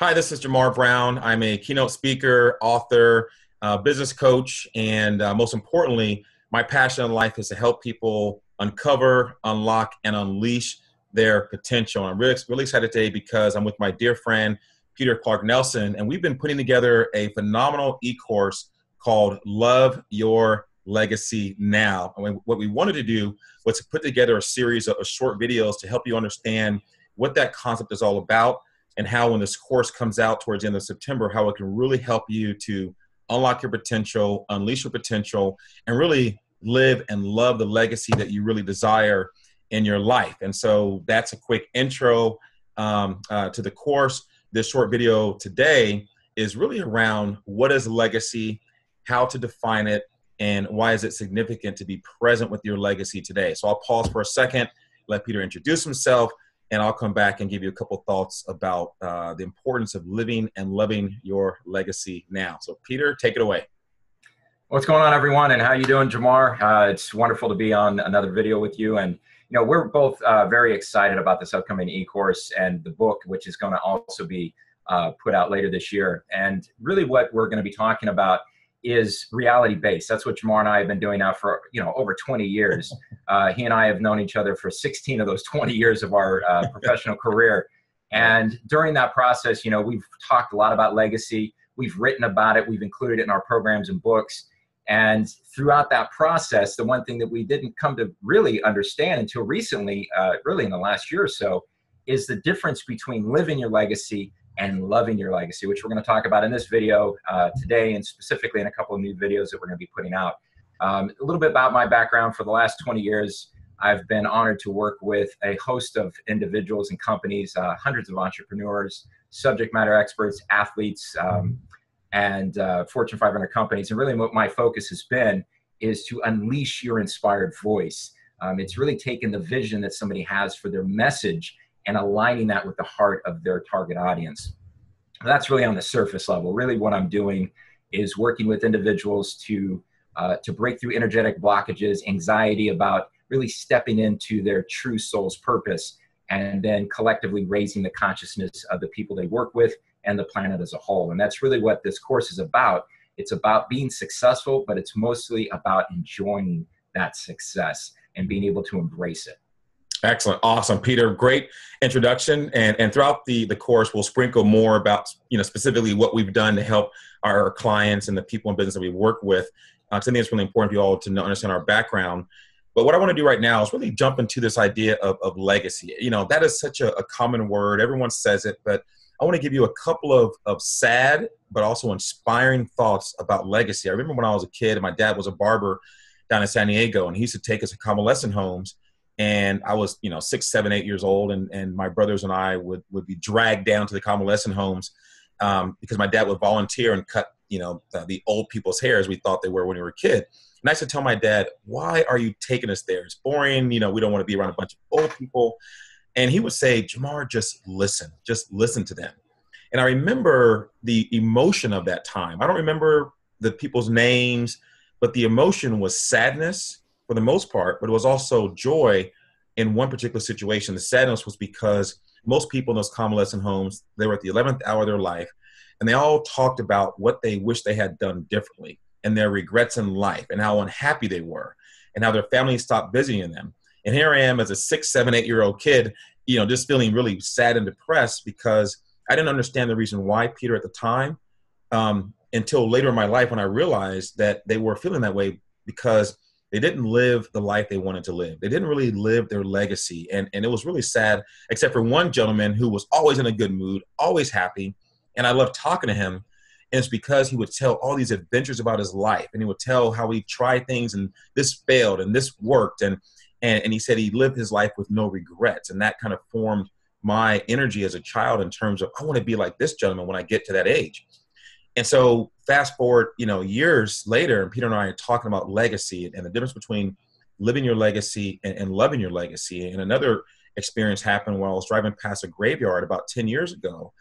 Hi, this is Ja Marr Brown. I'm a keynote speaker, author, business coach, and most importantly, my passion in life is to help people uncover, unlock, and unleash their potential. I'm really excited today because I'm with my dear friend, Peter Clark Nelson, and we've been putting together a phenomenal e-course called Love Your Legacy Now. And what we wanted to do was to put together a series of short videos to help you understand what that concept is all about, and how when this course comes out towards the end of September, how it can really help you to unlock your potential, unleash your potential, and really live and love the legacy that you really desire in your life. And so that's a quick intro to the course. This short video today is really around what is legacy, how to define it, and why is it significant to be present with your legacy today. So I'll pause for a second, let Peter introduce himself, and I'll come back and give you a couple thoughts about the importance of living and loving your legacy now. So Peter, take it away. What's going on, everyone, and how you doing, Ja Marr? It's wonderful to be on another video with you. And we're both very excited about this upcoming e-course and the book, which is going to also be put out later this year. And really what we're going to be talking about is reality-based. That's what Ja Marr and I have been doing now for over 20 years. He and I have known each other for 16 of those 20 years of our professional career. And during that process, we've talked a lot about legacy. We've written about it. We've included it in our programs and books. And throughout that process, the one thing that we didn't come to really understand until recently, really in the last year or so, is the difference between living your legacy and loving your legacy, which we're going to talk about in this video today, and specifically in a couple of new videos that we're going to be putting out. A little bit about my background. For the last 20 years, I've been honored to work with a host of individuals and companies, hundreds of entrepreneurs, subject matter experts, athletes, and Fortune 500 companies. And really what my focus has been is to unleash your inspired voice. It's really taking the vision that somebody has for their message and aligning that with the heart of their target audience. That's really on the surface level. Really what I'm doing is working with individuals to break through energetic blockages, anxiety about really stepping into their true soul's purpose, and then collectively raising the consciousness of the people they work with and the planet as a whole. And that's really what this course is about. It's about being successful, but it's mostly about enjoying that success and being able to embrace it. Excellent. Awesome. Peter, great introduction. And throughout the course, we'll sprinkle more about, specifically what we've done to help our clients and the people in business that we work with. I think it's really important for you all to understand our background. But what I want to do right now is really jump into this idea of legacy. That is such a common word. Everyone says it, but I want to give you a couple of sad, but also inspiring thoughts about legacy. I remember when I was a kid, and my dad was a barber down in San Diego, and he used to take us to convalescent homes. And I was, 6, 7, 8 years old, and my brothers and I would be dragged down to the convalescent homes because my dad would volunteer and cut, the old people's hair as we thought they were when we were a kid. And I used to tell my dad, "Why are you taking us there? It's boring. We don't want to be around a bunch of old people." And he would say, "Ja Marr, just listen to them." And I remember the emotion of that time. I don't remember the people's names, but the emotion was sadness for the most part, but it was also joy in one particular situation. The sadness was because most people in those convalescent homes, they were at the 11th hour of their life, and they all talked about what they wish they had done differently and their regrets in life and how unhappy they were and how their families stopped visiting them. And here I am as a 6, 7, 8-year-old kid, just feeling really sad and depressed because I didn't understand the reason why, Peter, at the time, until later in my life when I realized that they were feeling that way because they didn't live the life they wanted to live. They didn't really live their legacy. And it was really sad, except for one gentleman who was always in a good mood, always happy. And I loved talking to him. And it's because he would tell all these adventures about his life. And he would tell how he tried things and this failed and this worked. And he said he lived his life with no regrets. And that kind of formed my energy as a child in terms of, I want to be like this gentleman when I get to that age. And so fast forward, years later, and Peter and I are talking about legacy and the difference between living your legacy and loving your legacy. And another experience happened while I was driving past a graveyard about 10 years ago.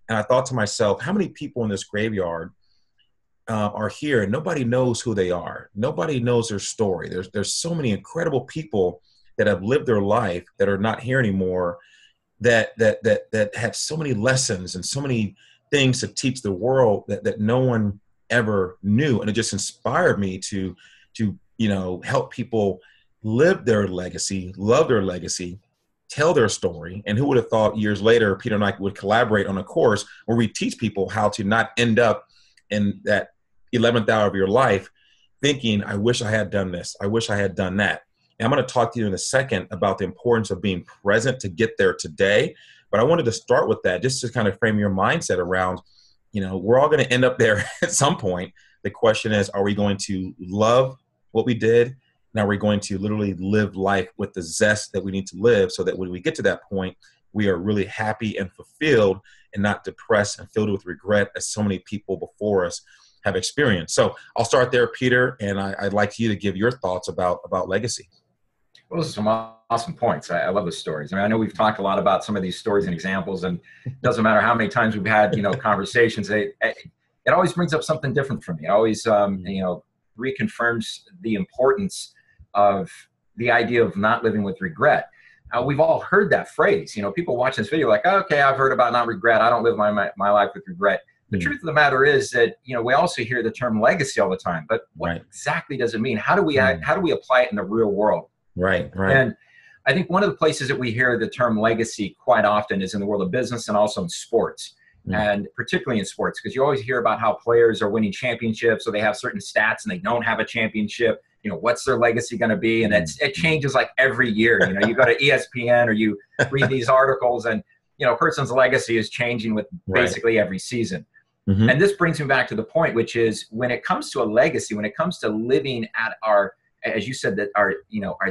And I thought to myself, how many people in this graveyard are here and nobody knows who they are. Nobody knows their story. There's so many incredible people that have lived their life that are not here anymore that have so many lessons and so many things to teach the world that no one ever knew. And it just inspired me to, help people live their legacy, love their legacy, tell their story. And who would have thought years later, Peter and I would collaborate on a course where we teach people how to not end up in that 11th hour of your life thinking, I wish I had done this. I wish I had done that. And I'm going to talk to you in a second about the importance of being present to get there today. But I wanted to start with that just to kind of frame your mindset around, we're all going to end up there at some point. The question is, are we going to love what we did? And are we going to literally live life with the zest that we need to live so that when we get to that point, we are really happy and fulfilled and not depressed and filled with regret as so many people before us have experienced. So I'll start there, Peter, and I'd like you to give your thoughts about legacy. Well, those are some awesome points. I love the stories. I mean, I know we've talked a lot about some of these stories and examples, and it doesn't matter how many times we've had, conversations. It always brings up something different for me. It always, reconfirms the importance of the idea of not living with regret. We've all heard that phrase. People watching this video like, okay, I've heard about not regret. I don't live my life with regret. The truth of the matter is that, we also hear the term legacy all the time, but what exactly does it mean? How do we apply it in the real world? Right. And I think one of the places that we hear the term legacy quite often is in the world of business and also in sports, and particularly in sports, because you always hear about how players are winning championships or they have certain stats and they don't have a championship. What's their legacy going to be? And it changes like every year. You go to ESPN or you read these articles and, a person's legacy is changing with basically every season. And this brings me back to the point, which is when it comes to a legacy, when it comes to living at our, as you said, that our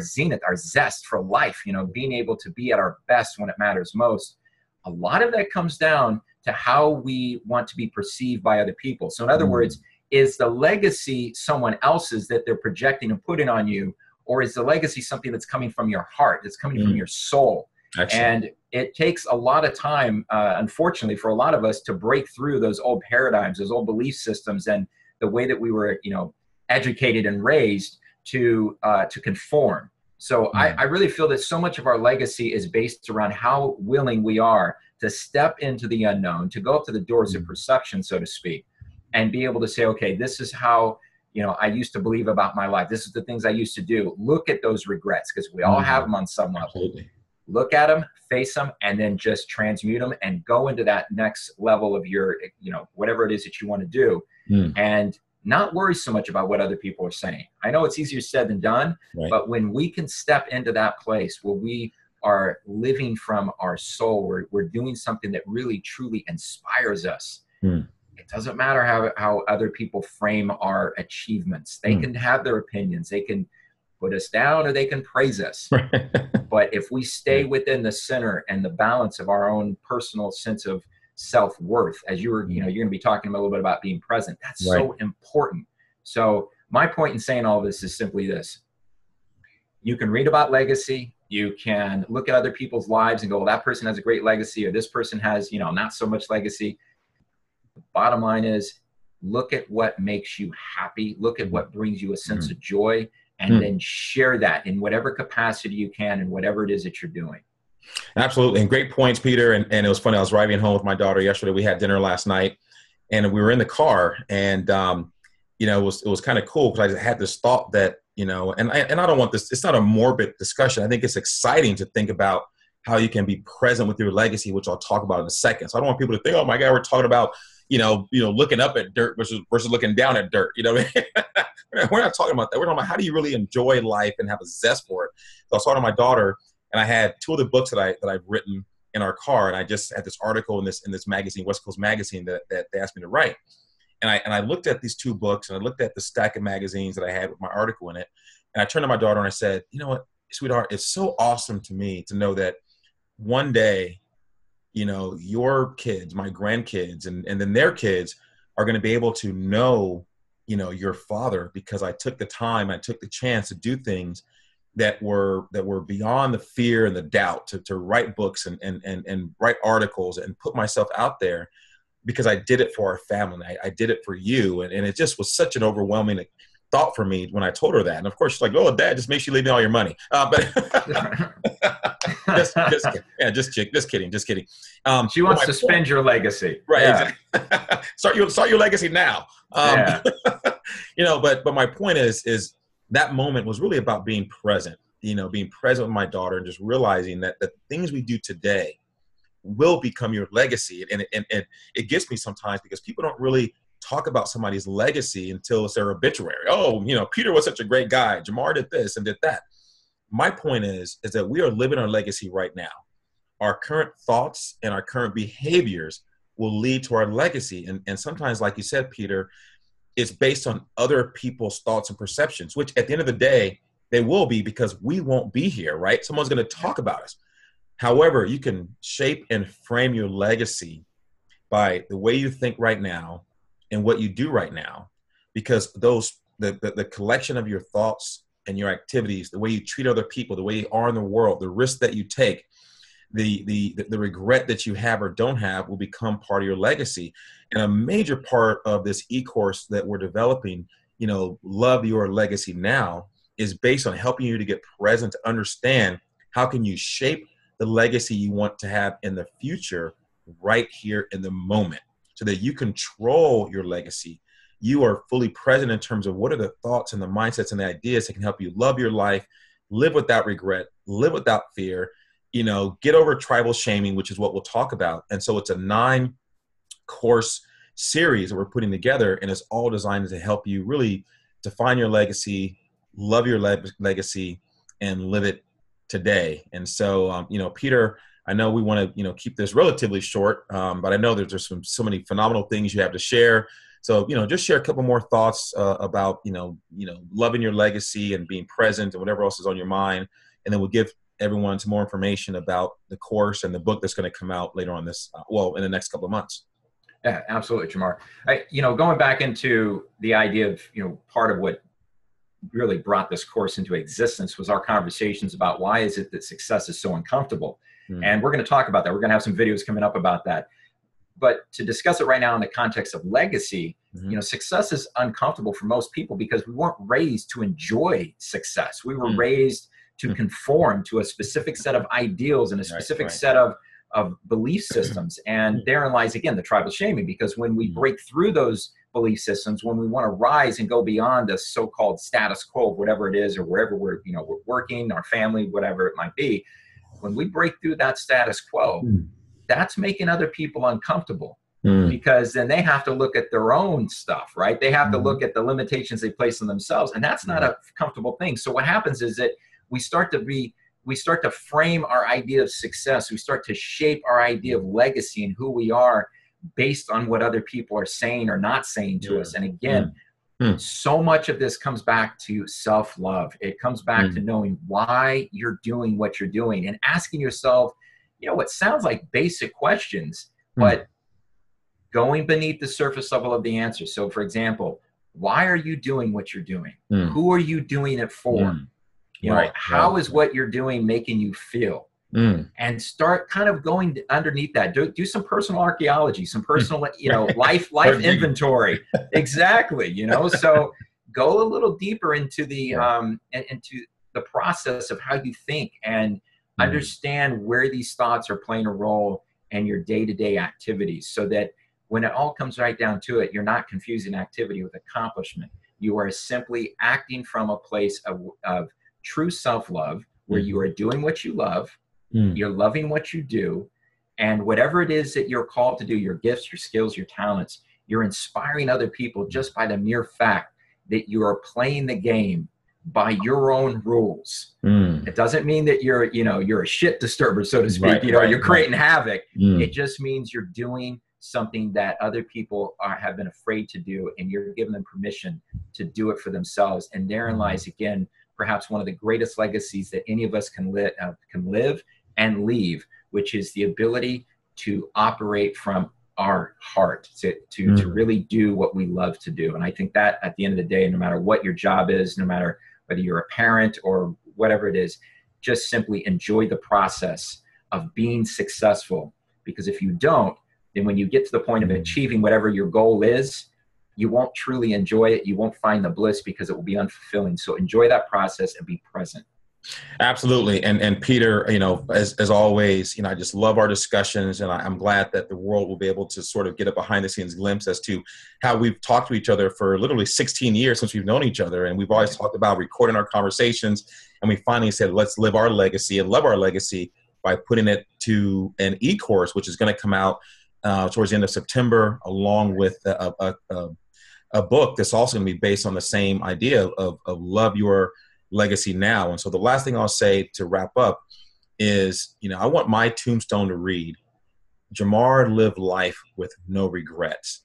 zenith, our zest for life, being able to be at our best when it matters most, a lot of that comes down to how we want to be perceived by other people. So in other words, is the legacy someone else's that they're projecting and putting on you, or is the legacy something that's coming from your heart, that's coming from your soul? Excellent. And it takes a lot of time, unfortunately, for a lot of us to break through those old paradigms, those old belief systems, and the way that we were, educated and raised to conform. So I really feel that so much of our legacy is based around how willing we are to step into the unknown, to go up to the doors of perception, so to speak, and be able to say, okay, this is how, I used to believe about my life. This is the things I used to do. Look at those regrets, because we all have them on some level. Absolutely. Look at them, face them, and then just transmute them and go into that next level of your, whatever it is that you want to do. And not worry so much about what other people are saying. I know it's easier said than done, but when we can step into that place where we are living from our soul, we're doing something that really, truly inspires us. It doesn't matter how other people frame our achievements. They can have their opinions. They can put us down or they can praise us. But if we stay within the center and the balance of our own personal sense of self-worth, as you're going to be talking a little bit about being present, that's so important. So my point in saying all this is simply this. You can read about legacy. You can look at other people's lives and go, well, that person has a great legacy, or this person has, not so much legacy. The bottom line is, look at what makes you happy. Look at what brings you a sense of joy, and then share that in whatever capacity you can and whatever it is that you're doing. Absolutely. And great points, Peter. And it was funny. I was driving home with my daughter yesterday. We had dinner last night and we were in the car, and, it was kind of cool because I had this thought that, and I don't want this, it's not a morbid discussion. I think it's exciting to think about how you can be present with your legacy, which I'll talk about in a second. So I don't want people to think, oh my God, we're talking about, looking up at dirt versus looking down at dirt. We're not talking about that. We're talking about how do you really enjoy life and have a zest for it. So I saw it on my daughter, and I had two of the books that I've written in our car, and I just had this article in this magazine, West Coast Magazine, that they asked me to write. And I looked at these two books, and I looked at the stack of magazines that I had with my article in it, and I turned to my daughter and I said, you know what, sweetheart, it's so awesome to me to know that one day, your kids, my grandkids, and then their kids are going to be able to know, your father, because I took the time, I took the chance to do things that were beyond the fear and the doubt, to write books and write articles and put myself out there, because I did it for our family. I did it for you. And it just was such an overwhelming thought for me when I told her that. And of course, she's like, "Oh, Dad, just make sure you leave me all your money." But just kidding. She wants to spend your legacy, right? Yeah. Exactly. start your legacy now. Yeah. But my point is that moment was really about being present. Being present with my daughter and just realizing that the things we do today will become your legacy. And it gets me sometimes because people don't really talk about somebody's legacy until it's their obituary. Oh, Peter was such a great guy. Ja Marr did this and did that. My point is that we are living our legacy right now. Our current thoughts and our current behaviors will lead to our legacy. And sometimes, like you said, Peter, it's based on other people's thoughts and perceptions, which at the end of the day, they will be, because we won't be here, right? Someone's going to talk about us. However, you can shape and frame your legacy by the way you think right now and what you do right now, because the collection of your thoughts and your activities, the way you treat other people, the way you are in the world, the risks that you take, the regret that you have or don't have will become part of your legacy. And a major part of this e-course that we're developing, Love Your Legacy Now, is based on helping you to get present, to understand how can you shape the legacy you want to have in the future right here in the moment, so that you control your legacy. You are fully present in terms of what are the thoughts and the mindsets and the ideas that can help you love your life, live without regret, live without fear, get over tribal shaming, which is what we'll talk about. And so it's a 9-course series that we're putting together, and it's all designed to help you really define your legacy, love your legacy, and live it today. And so, Peter, I know we want to, keep this relatively short, but I know there's so many phenomenal things you have to share. So, just share a couple more thoughts about, loving your legacy and being present and whatever else is on your mind. And then we'll give everyone some more information about the course and the book that's going to come out later on this, in the next couple of months. Yeah, absolutely, Ja Marr. Going back into the idea of, part of what really brought this course into existence was our conversations about why is it that success is so uncomfortable. And we're going to talk about that. We're going to have some videos coming up about that. But to discuss it right now in the context of legacy, success is uncomfortable for most people because we weren't raised to enjoy success. We were raised to conform to a specific set of ideals and a specific set of belief systems. And therein lies, again, the tribal shaming, because when we break through those belief systems, when we want to rise and go beyond the so-called status quo of whatever it is, or wherever we're working, our family, whatever it might be, when we break through that status quo, that's making other people uncomfortable, because then they have to look at their own stuff, right? They have to look at the limitations they place on themselves, and that's not a comfortable thing. So what happens is that we start to frame our idea of success. We start to shape our idea of legacy and who we are based on what other people are saying or not saying to us. And again, so much of this comes back to self-love. It comes back to knowing why you're doing what you're doing and asking yourself, what sounds like basic questions, but going beneath the surface level of the answer. So for example, why are you doing what you're doing? Who are you doing it for? How is what you're doing making you feel? And start kind of going underneath that. Do some personal archaeology, some personal, life inventory. Exactly. So go a little deeper into the into the process of how you think, and understand where these thoughts are playing a role in your day-to-day activities, so that when it all comes right down to it, you're not confusing activity with accomplishment. You are simply acting from a place of true self-love, where you are doing what you love, you're loving what you do, and whatever it is that you're called to do, your gifts, your skills, your talents, you're inspiring other people just by the mere fact that you are playing the game by your own rules. It doesn't mean that you're a shit disturber, so to speak. You're creating havoc. It just means you're doing something that other people have been afraid to do, and you're giving them permission to do it for themselves. And therein lies, again, perhaps one of the greatest legacies that any of us can live and leave, which is the ability to operate from our heart, to really do what we love to do. And I think that at the end of the day, no matter what your job is, no matter whether you're a parent or whatever it is, just simply enjoy the process of being successful. Because if you don't, then when you get to the point of achieving whatever your goal is, you won't truly enjoy it. You won't find the bliss because it will be unfulfilling. So enjoy that process and be present. Absolutely. And Peter, as always, I just love our discussions, and I'm glad that the world will be able to sort of get a behind the scenes glimpse as to how we've talked to each other for literally 16 years since we've known each other. And we've always talked about recording our conversations. And we finally said, let's live our legacy and love our legacy by putting it to an e-course, which is going to come out towards the end of September, along with a book that's also going to be based on the same idea of love your legacy now. And so the last thing I'll say to wrap up is, I want my tombstone to read, Ja Marr lived life with no regrets.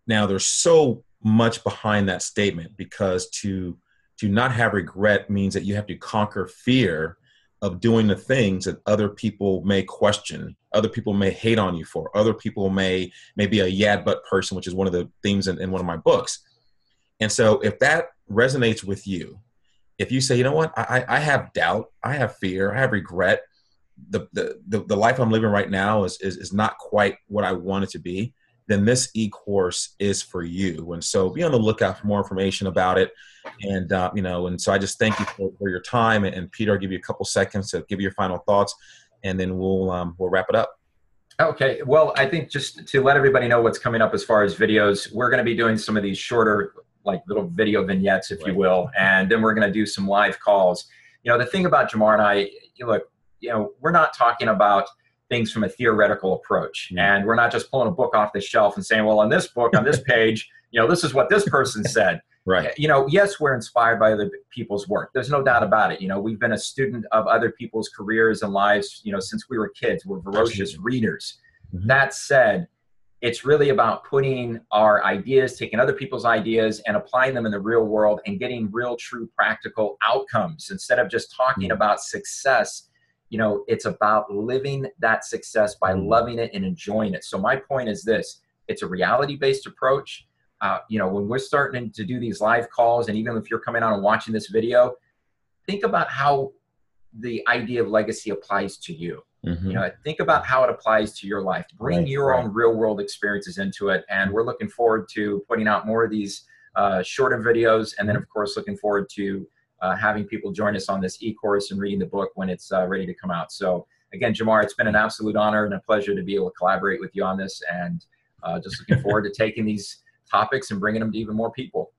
Now, there's so much behind that statement, because to not have regret means that you have to conquer fear of doing the things that other people may question, other people may hate on you for, other people may be a yad but person, which is one of the themes in one of my books. And so if that resonates with you, if you say, you know what, I have doubt, I have fear, I have regret, the life I'm living right now is not quite what I want it to be, then this e-course is for you. And so be on the lookout for more information about it. And, and so I just thank you for your time. And Peter, I'll give you a couple seconds to give your final thoughts, and then we'll wrap it up. Okay. Well, I think just to let everybody know what's coming up as far as videos, we're going to be doing some of these shorter, like little video vignettes, if you will. And then we're going to do some live calls. The thing about Ja Marr and I, look, we're not talking about things from a theoretical approach. And we're not just pulling a book off the shelf and saying, well, on this book, on this page, this is what this person said. Right. Yes, we're inspired by other people's work. There's no doubt about it. We've been a student of other people's careers and lives, since we were kids. We're voracious readers. That said, it's really about putting our ideas, taking other people's ideas and applying them in the real world and getting real, true, practical outcomes. Instead of just talking about success, it's about living that success by loving it and enjoying it. So my point is this: it's a reality-based approach. When we're starting to do these live calls, and even if you're coming on and watching this video, think about how the idea of legacy applies to you. Think about how it applies to your life. Bring your own real world experiences into it. And we're looking forward to putting out more of these shorter videos. And then, of course, looking forward to having people join us on this e-course and reading the book when it's ready to come out. So again, Ja Marr, it's been an absolute honor and a pleasure to be able to collaborate with you on this. And just looking forward to taking these topics and bringing them to even more people.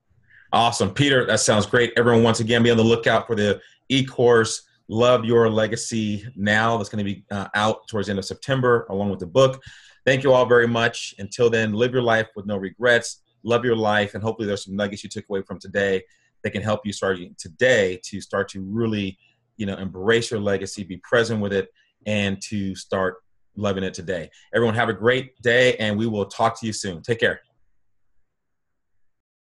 Awesome. Peter, that sounds great. Everyone, once again, be on the lookout for the e-course, Love Your Legacy Now. That's going to be out towards the end of September, along with the book. Thank you all very much. Until then, live your life with no regrets. Love your life. And hopefully there's some nuggets you took away from today that can help you starting today to start to really, embrace your legacy, be present with it, and to start loving it today. Everyone have a great day, and we will talk to you soon. Take care.